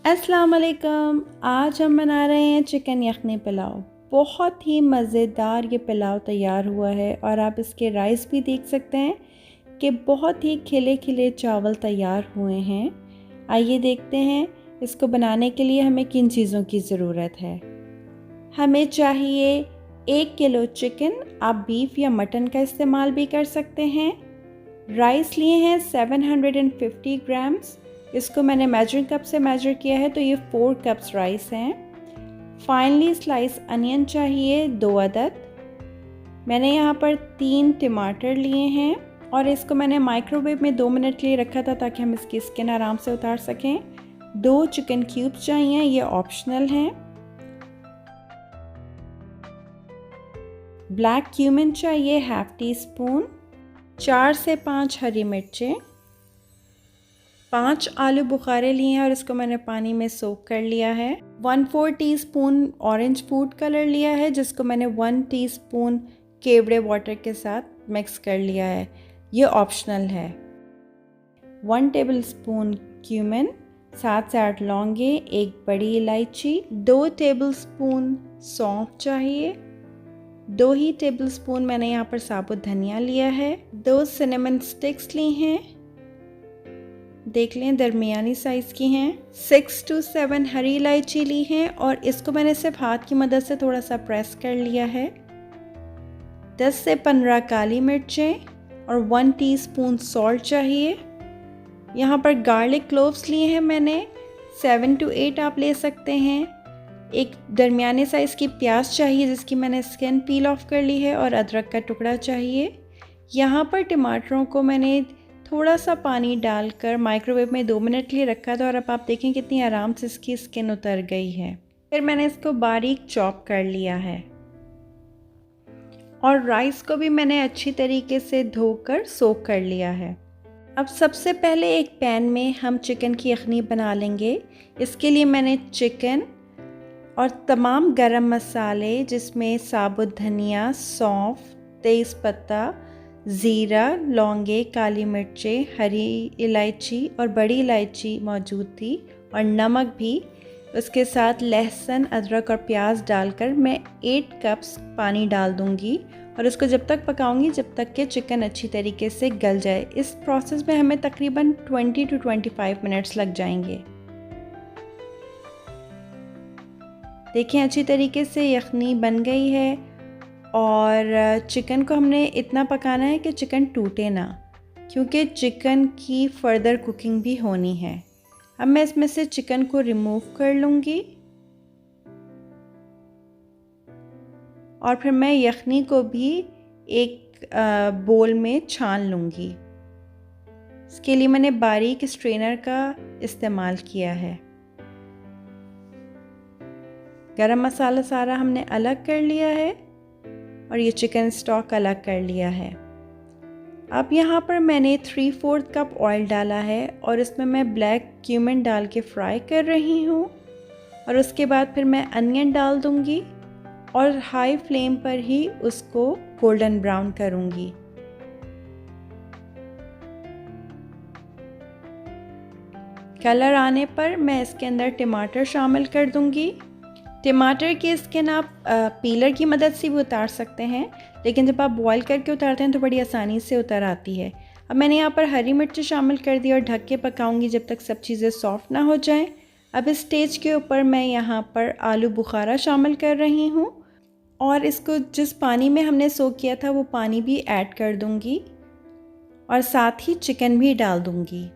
अस्सलाम वालेकुम। आज हम बना रहे हैं चिकन यखनी पुलाव। बहुत ही मज़ेदार ये पुलाव तैयार हुआ है और आप इसके राइस भी देख सकते हैं कि बहुत ही खिले खिले चावल तैयार हुए हैं। आइए देखते हैं इसको बनाने के लिए हमें किन चीज़ों की ज़रूरत है। हमें चाहिए 1 किलो चिकन, आप बीफ या मटन का इस्तेमाल भी कर सकते हैं। राइस लिए हैं 750 ग्राम्स। इसको मैंने मेजरिंग कप से मेजर किया है तो ये 4 कप्स राइस हैं। फाइनली स्लाइस अनियन चाहिए 2 अदद। मैंने यहाँ पर 3 टमाटर लिए हैं और इसको मैंने माइक्रोवेव में 2 मिनट के लिए रखा था ताकि हम इसकी स्किन आराम से उतार सकें। 2 चिकन क्यूब्स चाहिए, ये ऑप्शनल हैं। ब्लैक क्यूमिन चाहिए ½ टीस्पून। 4 से 5 हरी मिर्चें। 5 आलू बुखारे लिए हैं और इसको मैंने पानी में सोक कर लिया है। 1/4 टीस्पून ऑरेंज फूड कलर लिया है जिसको मैंने 1 टीस्पून केवड़े वाटर के साथ मिक्स कर लिया है, ये ऑप्शनल है। 1 टेबलस्पून क्यूमिन, 7 से 8 लौंगे, 1 बड़ी इलायची, 2 टेबलस्पून सौंफ चाहिए, 2 ही टेबलस्पून मैंने यहाँ पर साबुत धनिया लिया है, 2 सिनेमन स्टिक्स ली हैं, देख लें दरमियानी साइज़ की हैं। 6 to 7 हरी इलायची ली हैं और इसको मैंने सिर्फ हाथ की मदद से थोड़ा सा प्रेस कर लिया है। 10 से 15 काली मिर्चें और 1 टीस्पून सॉल्ट चाहिए। यहाँ पर गार्लिक क्लोव्स लिए हैं मैंने, 7 to 8 आप ले सकते हैं। एक दरमियाने साइज़ की प्याज चाहिए जिसकी मैंने स्किन पील ऑफ कर ली है और अदरक का टुकड़ा चाहिए। यहाँ पर टमाटरों को मैंने थोड़ा सा पानी डालकर माइक्रोवेव में 2 मिनट के लिए रखा था और अब आप देखें कितनी आराम से इसकी स्किन उतर गई है। फिर मैंने इसको बारीक चॉप कर लिया है और राइस को भी मैंने अच्छी तरीके से धोकर सोक कर लिया है। अब सबसे पहले एक पैन में हम चिकन की यखनी बना लेंगे। इसके लिए मैंने चिकन और तमाम गरम मसाले जिसमें साबुत धनिया, सौंफ, तेज़पत्ता, ज़ीरा, लौंगे, काली मिर्चें, हरी इलायची और बड़ी इलायची मौजूद थी और नमक भी। उसके साथ लहसुन, अदरक और प्याज डालकर मैं 8 कप्स पानी डाल दूंगी और इसको जब तक पकाऊंगी जब तक कि चिकन अच्छी तरीके से गल जाए। इस प्रोसेस में हमें तकरीबन 20 to 25 मिनट्स लग जाएंगे। देखें अच्छी तरीके से यखनी बन गई है और चिकन को हमने इतना पकाना है कि चिकन टूटे ना, क्योंकि चिकन की फर्दर कुकिंग भी होनी है। अब मैं इसमें से चिकन को रिमूव कर लूँगी और फिर मैं यखनी को भी एक बोल में छान लूँगी। इसके लिए मैंने बारीक स्ट्रेनर का इस्तेमाल किया है। गरम मसाला सारा हमने अलग कर लिया है और ये चिकन स्टॉक अलग कर लिया है। अब यहाँ पर मैंने 3/4 कप ऑयल डाला है और इसमें मैं ब्लैक क्यूमिन डाल के फ्राई कर रही हूँ और उसके बाद फिर मैं अनियन डाल दूँगी और हाई फ्लेम पर ही उसको गोल्डन ब्राउन करूँगी। कलर आने पर मैं इसके अंदर टमाटर शामिल कर दूँगी। टमाटर की स्किन आप पीलर की मदद से भी उतार सकते हैं, लेकिन जब आप बॉईल करके उतारते हैं तो बड़ी आसानी से उतर आती है। अब मैंने यहाँ पर हरी मिर्च शामिल कर दी और ढक के पकाऊंगी जब तक सब चीज़ें सॉफ्ट ना हो जाएं। अब इस स्टेज के ऊपर मैं यहाँ पर आलू बुखारा शामिल कर रही हूँ और इसको जिस पानी में हमने सोक किया था वो पानी भी ऐड कर दूँगी और साथ ही चिकन भी डाल दूँगी।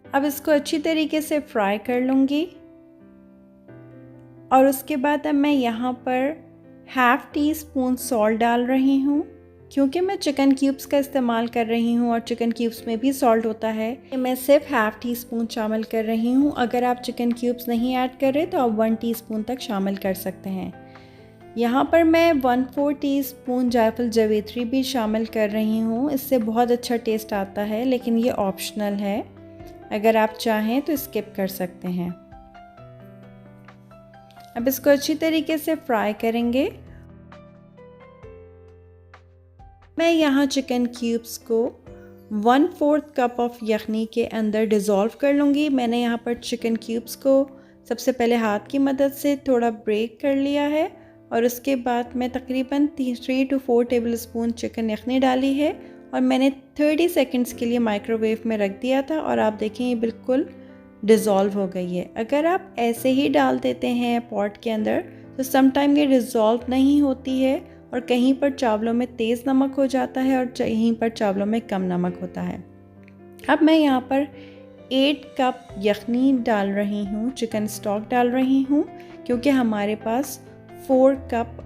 अब इसको अच्छी तरीके से फ्राई कर लूँगी और उसके बाद अब मैं यहाँ पर ½ टीस्पून सॉल्ट डाल रही हूँ, क्योंकि मैं चिकन क्यूब्स का इस्तेमाल कर रही हूँ और चिकन क्यूब्स में भी सॉल्ट होता है। मैं सिर्फ ½ टीस्पून शामिल कर रही हूँ। अगर आप चिकन क्यूब्स नहीं ऐड कर रहे तो आप 1 टीस्पून तक शामिल कर सकते हैं। यहाँ पर मैं 1/4 टीस्पून जायफल जावित्री भी शामिल कर रही हूँ। इससे बहुत अच्छा टेस्ट आता है, लेकिन ये ऑप्शनल है, अगर आप चाहें तो स्किप कर सकते हैं। अब इसको अच्छी तरीके से फ्राई करेंगे। मैं यहाँ चिकन क्यूब्स को 1/4 कप ऑफ यखनी के अंदर डिज़ोल्व कर लूँगी। मैंने यहाँ पर चिकन क्यूब्स को सबसे पहले हाथ की मदद से थोड़ा ब्रेक कर लिया है और उसके बाद मैं तकरीबन 3 to 4 टेबलस्पून चिकन यखनी डाली है और मैंने 30 सेकंड्स के लिए माइक्रोवेव में रख दिया था और आप देखें ये बिल्कुल डिज़ोल्व हो गई है। अगर आप ऐसे ही डाल देते हैं पॉट के अंदर तो समटाइम ये डिज़ोल्व नहीं होती है और कहीं पर चावलों में तेज़ नमक हो जाता है और कहीं पर चावलों में कम नमक होता है। अब मैं यहाँ पर 8 कप यखनी डाल रही हूँ, चिकन स्टॉक डाल रही हूँ क्योंकि हमारे पास 4 कप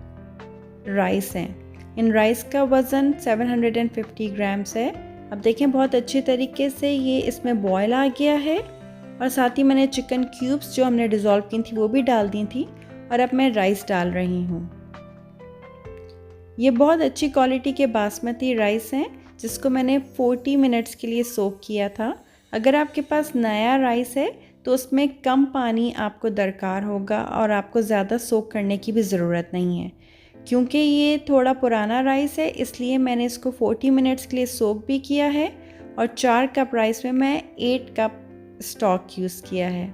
राइस हैं। इन राइस का वज़न 750 ग्राम्स है। अब देखें बहुत अच्छे तरीके से ये इसमें बॉयल आ गया है और साथ ही मैंने चिकन क्यूब्स जो हमने डिज़ोल्व की थी वो भी डाल दी थी और अब मैं राइस डाल रही हूँ। ये बहुत अच्छी क्वालिटी के बासमती राइस हैं जिसको मैंने 40 मिनट्स के लिए सोक किया था। अगर आपके पास नया राइस है तो उसमें कम पानी आपको दरकार होगा और आपको ज़्यादा सोक करने की भी ज़रूरत नहीं है। क्योंकि ये थोड़ा पुराना राइस है इसलिए मैंने इसको 40 मिनट्स के लिए सोक भी किया है और 4 कप राइस में मैं 8 कप स्टॉक यूज़ किया है।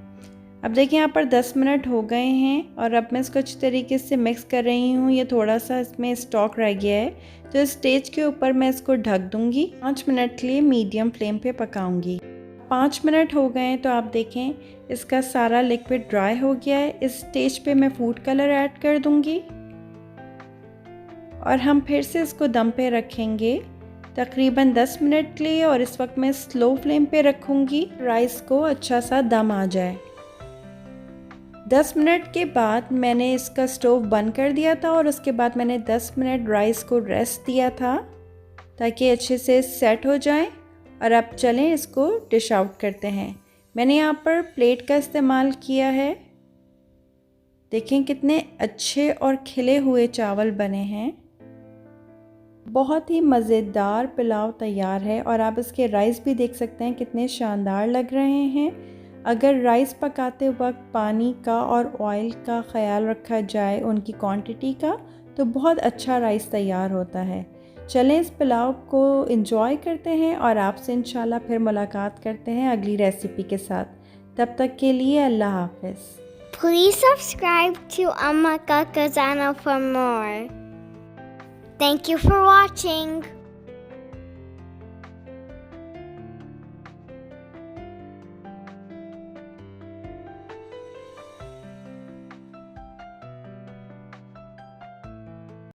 अब देखिए यहाँ पर 10 मिनट हो गए हैं और अब मैं इसको अच्छी तरीके से मिक्स कर रही हूँ। ये थोड़ा सा इसमें स्टॉक रह गया है तो इस स्टेज के ऊपर मैं इसको ढक दूँगी। 5 मिनट के लिए मीडियम फ्लेम पे पकाऊँगी। 5 मिनट हो गए हैं तो आप देखें इसका सारा लिक्विड ड्राई हो गया है। इस स्टेज पे मैं फूड कलर ऐड कर दूँगी और हम फिर से इसको दम पे रखेंगे तकरीबन 10 मिनट के लिए और इस वक्त मैं स्लो फ्लेम पे रखूँगी राइस को अच्छा सा दम आ जाए। 10 मिनट के बाद मैंने इसका स्टोव बंद कर दिया था और उसके बाद मैंने 10 मिनट राइस को रेस्ट दिया था ताकि अच्छे से सेट हो जाए। और अब चलें इसको डिश आउट करते हैं। मैंने यहाँ पर प्लेट का इस्तेमाल किया है। देखें कितने अच्छे और खिले हुए चावल बने हैं। बहुत ही मज़ेदार पुलाव तैयार है और आप इसके राइस भी देख सकते हैं कितने शानदार लग रहे हैं। अगर राइस पकाते वक्त पानी का और ऑयल का ख्याल रखा जाए उनकी क्वांटिटी का तो बहुत अच्छा राइस तैयार होता है। चलें इस पुलाव को एंजॉय करते हैं और आपसे इंशाल्लाह फिर मुलाकात करते हैं अगली रेसिपी के साथ। तब तक के लिए अल्लाह हाफ़िज़। Please subscribe to Amma Kaka channel for more. Thank you for watching.